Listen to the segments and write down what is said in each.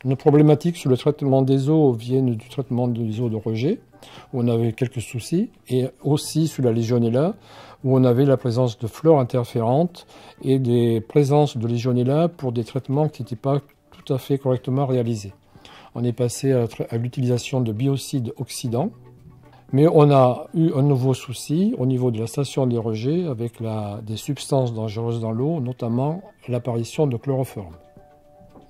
Nos problématiques sur le traitement des eaux viennent du traitement des eaux de rejet, où on avait quelques soucis, et aussi sur la Legionella, où on avait la présence de fleurs interférentes et des présences de Legionella pour des traitements qui n'étaient pas tout à fait correctement réalisés. On est passé à l'utilisation de biocides oxydants, mais on a eu un nouveau souci au niveau de la station des rejets avec des substances dangereuses dans l'eau, notamment l'apparition de chloroforme.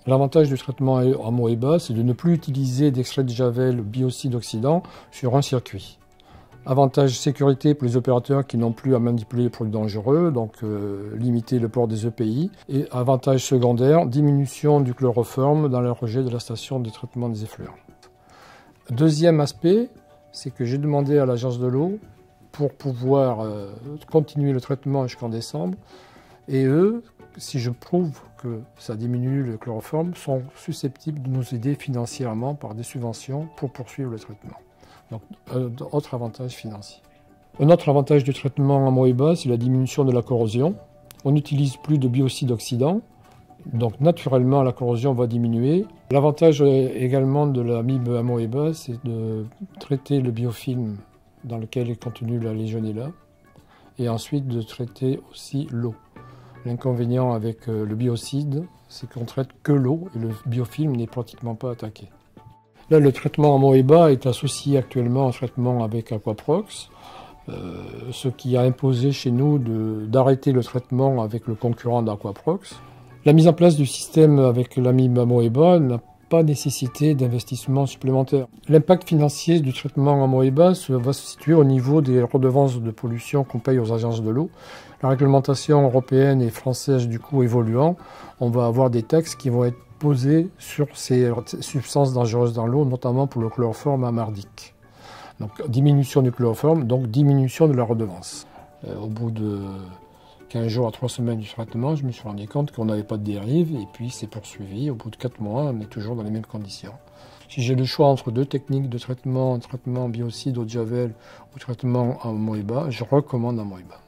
L'avantage du traitement à Moeba, c'est de ne plus utiliser d'extrait de javel biocide oxydant sur un circuit. Avantage sécurité pour les opérateurs qui n'ont plus à manipuler les produits dangereux, donc limiter le port des EPI. Et avantage secondaire, diminution du chloroforme dans le rejet de la station de traitement des effluents. Deuxième aspect, c'est que j'ai demandé à l'agence de l'eau pour pouvoir continuer le traitement jusqu'en décembre. Et eux, si je prouve que ça diminue le chloroforme, sont susceptibles de nous aider financièrement par des subventions pour poursuivre le traitement. Donc, autre avantage financier. Un autre avantage du traitement à Moeba, c'est la diminution de la corrosion. On n'utilise plus de biocide oxydant, donc naturellement la corrosion va diminuer. L'avantage également de l'amibe à Moeba, c'est de traiter le biofilm dans lequel est contenue la Legionella, et ensuite de traiter aussi l'eau. L'inconvénient avec le biocide, c'est qu'on traite que l'eau et le biofilm n'est pratiquement pas attaqué. Là, le traitement à Moeba est associé actuellement au traitement avec Aquaprox, ce qui a imposé chez nous d'arrêter le traitement avec le concurrent d'Aquaprox. La mise en place du système avec l'amibe à Moeba n'a pas nécessité d'investissement supplémentaire. L'impact financier du traitement à Moeba va se situer au niveau des redevances de pollution qu'on paye aux agences de l'eau. La réglementation européenne et française du coup évoluant, on va avoir des taxes qui vont être posées sur ces substances dangereuses dans l'eau, notamment pour le chloroforme amardique. Donc diminution du chloroforme, donc diminution de la redevance. Au bout de 15 jours à 3 semaines du traitement, je me suis rendu compte qu'on n'avait pas de dérive et puis c'est poursuivi. Au bout de 4 mois, on est toujours dans les mêmes conditions. Si j'ai le choix entre deux techniques de traitement, un traitement biocide au javel ou traitement à Moeba, je recommande à Moeba.